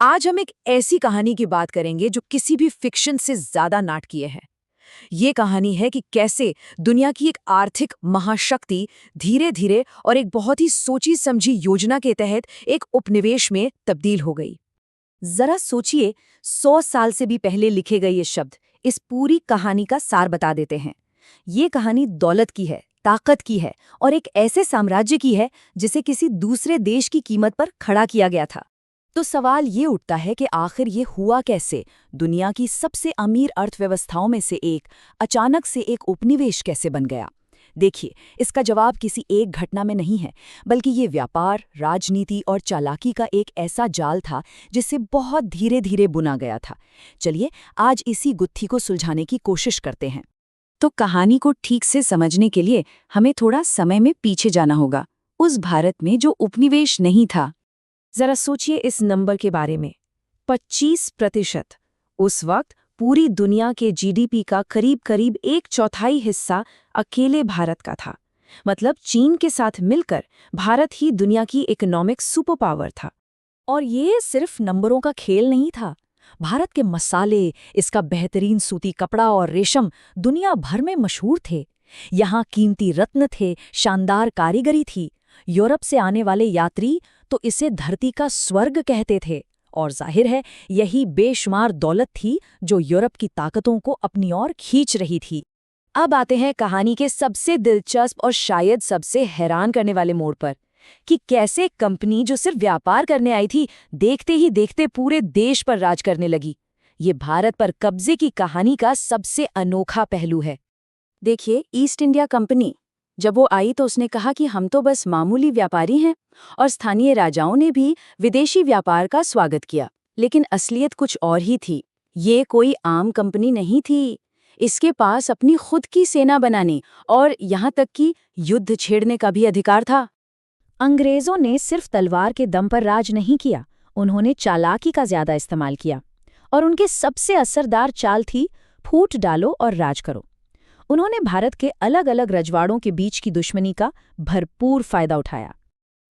आज हम एक ऐसी कहानी की बात करेंगे जो किसी भी फिक्शन से ज्यादा नाटकीय है। ये कहानी है कि कैसे दुनिया की एक आर्थिक महाशक्ति धीरे धीरे और एक बहुत ही सोची समझी योजना के तहत एक उपनिवेश में तब्दील हो गई। जरा सोचिए, 100 साल से भी पहले लिखे गए ये शब्द इस पूरी कहानी का सार बता देते हैं। ये कहानी दौलत की है, ताकत की है और एक ऐसे साम्राज्य की है जिसे किसी दूसरे देश की कीमत पर खड़ा किया गया था। तो सवाल ये उठता है कि आखिर ये हुआ कैसे? दुनिया की सबसे अमीर अर्थव्यवस्थाओं में से एक अचानक से एक उपनिवेश कैसे बन गया? देखिए, इसका जवाब किसी एक घटना में नहीं है, बल्कि ये व्यापार, राजनीति और चालाकी का एक ऐसा जाल था जिसे बहुत धीरे धीरे बुना गया था। चलिए, आज इसी गुत्थी को सुलझाने की कोशिश करते हैं। तो कहानी को ठीक से समझने के लिए हमें थोड़ा समय में पीछे जाना होगा, उस भारत में जो उपनिवेश नहीं था। जरा सोचिए इस नंबर के बारे में, 25%। उस वक्त पूरी दुनिया के जीडीपी का करीब करीब 1/4 हिस्सा अकेले भारत का था। मतलब चीन के साथ मिलकर भारत ही दुनिया की इकोनॉमिक सुपर पावर था। और ये सिर्फ नंबरों का खेल नहीं था। भारत के मसाले, इसका बेहतरीन सूती कपड़ा और रेशम दुनिया भर में मशहूर थे। यहाँ कीमती रत्न थे, शानदार कारीगरी थी। यूरोप से आने वाले यात्री तो इसे धरती का स्वर्ग कहते थे। और जाहिर है, यही बेशुमार दौलत थी जो यूरोप की ताकतों को अपनी ओर खींच रही थी। अब आते हैं कहानी के सबसे दिलचस्प और शायद सबसे हैरान करने वाले मोड़ पर, कि कैसे कंपनी जो सिर्फ व्यापार करने आई थी, देखते ही देखते पूरे देश पर राज करने लगी। ये भारत पर कब्जे की कहानी का सबसे अनोखा पहलू है। देखिए, ईस्ट इंडिया कंपनी जब वो आई तो उसने कहा कि हम तो बस मामूली व्यापारी हैं, और स्थानीय राजाओं ने भी विदेशी व्यापार का स्वागत किया। लेकिन असलियत कुछ और ही थी। ये कोई आम कंपनी नहीं थी। इसके पास अपनी खुद की सेना बनाने और यहाँ तक कि युद्ध छेड़ने का भी अधिकार था। अंग्रेजों ने सिर्फ तलवार के दम पर राज नहीं किया, उन्होंने चालाकी का ज्यादा इस्तेमाल किया। और उनके सबसे असरदार चाल थी फूट डालो और राज करो। उन्होंने भारत के अलग अलग रजवाड़ों के बीच की दुश्मनी का भरपूर फायदा उठाया।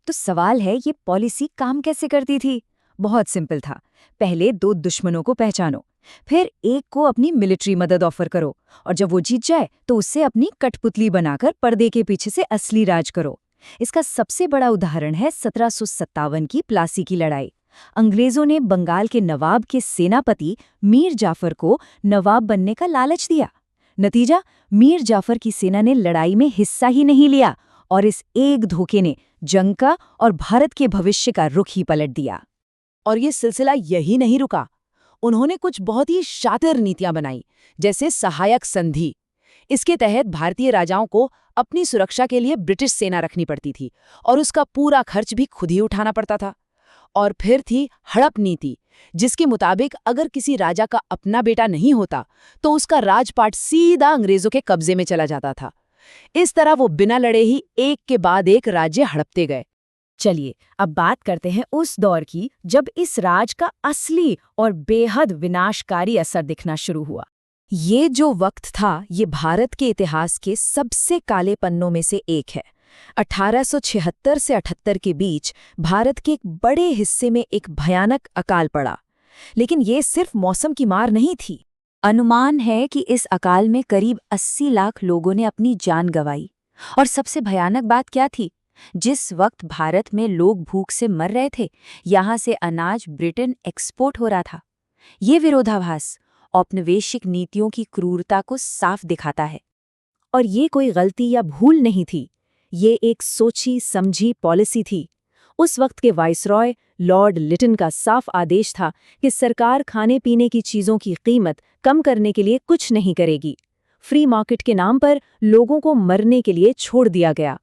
तो सवाल है, ये पॉलिसी काम कैसे करती थी? बहुत सिंपल था। पहले 2 दुश्मनों को पहचानो, फिर एक को अपनी मिलिट्री मदद ऑफर करो, और जब वो जीत जाए तो उससे अपनी कठपुतली बनाकर पर्दे के पीछे से असली राज करो। इसका सबसे बड़ा उदाहरण है 1757 की प्लासी की लड़ाई। अंग्रेजों ने बंगाल के नवाब के सेनापति मीर जाफर को नवाब बनने का लालच दिया। नतीजा, मीर जाफर की सेना ने लड़ाई में हिस्सा ही नहीं लिया, और इस एक धोखे ने जंग का और भारत के भविष्य का रुख ही पलट दिया। और ये सिलसिला यही नहीं रुका। उन्होंने कुछ बहुत ही शातिर नीतियां बनाई, जैसे सहायक संधि। इसके तहत भारतीय राजाओं को अपनी सुरक्षा के लिए ब्रिटिश सेना रखनी पड़ती थी, और उसका पूरा खर्च भी खुद ही उठाना पड़ता था। और फिर थी हड़प नीति, जिसके मुताबिक अगर किसी राजा का अपना बेटा नहीं होता तो उसका राजपाट सीधा अंग्रेजों के कब्जे में चला जाता था। इस तरह वो बिना लड़े ही एक के बाद एक राज्य हड़पते गए। चलिए, अब बात करते हैं उस दौर की जब इस राज का असली और बेहद विनाशकारी असर दिखना शुरू हुआ। ये जो वक्त था, ये भारत के इतिहास के सबसे काले पन्नों में से एक है। 1876 से 78 के बीच भारत के एक बड़े हिस्से में एक भयानक अकाल पड़ा। लेकिन ये सिर्फ मौसम की मार नहीं थी। अनुमान है कि इस अकाल में करीब 80 लाख लोगों ने अपनी जान गंवाई। और सबसे भयानक बात क्या थी? जिस वक्त भारत में लोग भूख से मर रहे थे, यहाँ से अनाज ब्रिटेन एक्सपोर्ट हो रहा था। ये विरोधाभास औपनिवेशिक नीतियों की क्रूरता को साफ दिखाता है। और ये कोई गलती या भूल नहीं थी, ये एक सोची समझी पॉलिसी थी। उस वक्त के वाइसरॉय लॉर्ड लिटन का साफ आदेश था कि सरकार खाने पीने की चीज़ों की कीमत कम करने के लिए कुछ नहीं करेगी। फ्री मार्केट के नाम पर लोगों को मरने के लिए छोड़ दिया गया।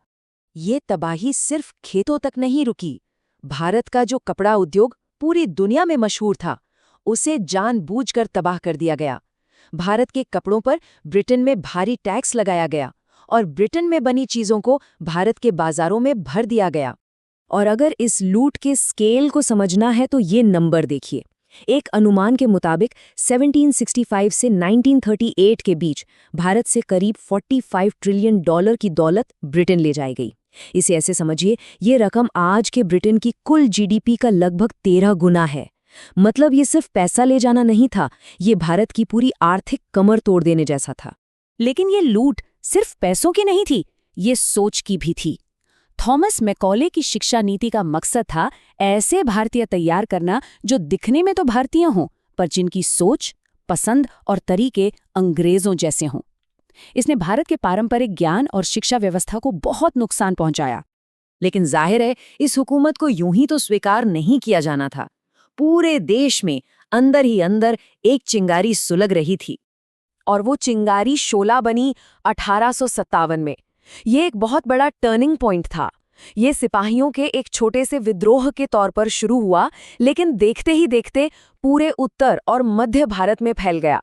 ये तबाही सिर्फ खेतों तक नहीं रुकी। भारत का जो कपड़ा उद्योग पूरी दुनिया में मशहूर था, उसे जानबूझकर तबाह कर दिया गया। भारत के कपड़ों पर ब्रिटेन में भारी टैक्स लगाया गया, और ब्रिटेन में बनी चीज़ों को भारत के बाजारों में भर दिया गया। और अगर इस लूट के स्केल को समझना है तो ये नंबर देखिए। एक अनुमान के मुताबिक 1765 से 1938 के बीच भारत से करीब $45 ट्रिलियन की दौलत ब्रिटेन ले जाई गई। इसे ऐसे समझिए, ये रकम आज के ब्रिटेन की कुल जीडीपी का लगभग 13 गुना है। मतलब ये सिर्फ पैसा ले जाना नहीं था, ये भारत की पूरी आर्थिक कमर तोड़ देने जैसा था। लेकिन ये लूट सिर्फ पैसों की नहीं थी, ये सोच की भी थी। थॉमस मैकॉले की शिक्षा नीति का मकसद था ऐसे भारतीय तैयार करना जो दिखने में तो भारतीय हों, पर जिनकी सोच, पसंद और तरीके अंग्रेजों जैसे हों। इसने भारत के पारंपरिक ज्ञान और शिक्षा व्यवस्था को बहुत नुकसान पहुंचाया। लेकिन जाहिर है इस हुकूमत को यूं ही तो स्वीकार नहीं किया जाना था। पूरे देश में अंदर ही अंदर एक चिंगारी सुलग रही थी, और वो चिंगारी शोला बनी 1857 में। ये एक बहुत बड़ा टर्निंग पॉइंट था। ये सिपाहियों के एक छोटे से विद्रोह के तौर पर शुरू हुआ, लेकिन देखते ही देखते पूरे उत्तर और मध्य भारत में फैल गया।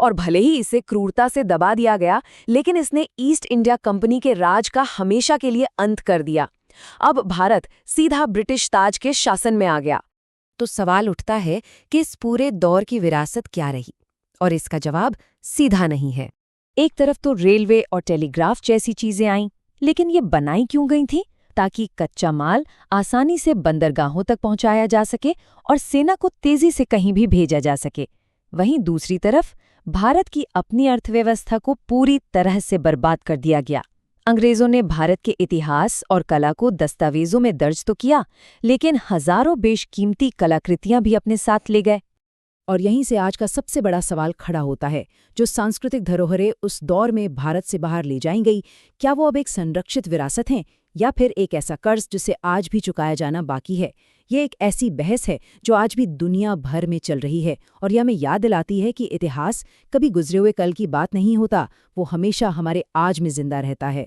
और भले ही इसे क्रूरता से दबा दिया गया, लेकिन इसने ईस्ट इंडिया कंपनी के राज का हमेशा के लिए अंत कर दिया। अब भारत सीधा ब्रिटिश ताज के शासन में आ गया। तो सवाल उठता है कि इस पूरे दौर की विरासत क्या रही, और इसका जवाब सीधा नहीं है। एक तरफ तो रेलवे और टेलीग्राफ जैसी चीजें आईं, लेकिन ये बनाई क्यों गई थी? ताकि कच्चा माल आसानी से बंदरगाहों तक पहुंचाया जा सके और सेना को तेजी से कहीं भी भेजा जा सके। वहीं दूसरी तरफ भारत की अपनी अर्थव्यवस्था को पूरी तरह से बर्बाद कर दिया गया। अंग्रेजों ने भारत के इतिहास और कला को दस्तावेजों में दर्ज तो किया, लेकिन हजारों बेशकीमती कलाकृतियां भी अपने साथ ले गए। और यहीं से आज का सबसे बड़ा सवाल खड़ा होता है, जो सांस्कृतिक धरोहरें उस दौर में भारत से बाहर ले जाई गई, क्या वो अब एक संरक्षित विरासत हैं या फिर एक ऐसा कर्ज जिसे आज भी चुकाया जाना बाकी है? ये एक ऐसी बहस है जो आज भी दुनिया भर में चल रही है, और यह हमें याद दिलाती है कि इतिहास कभी गुजरे हुए कल की बात नहीं होता, वो हमेशा हमारे आज में जिंदा रहता है।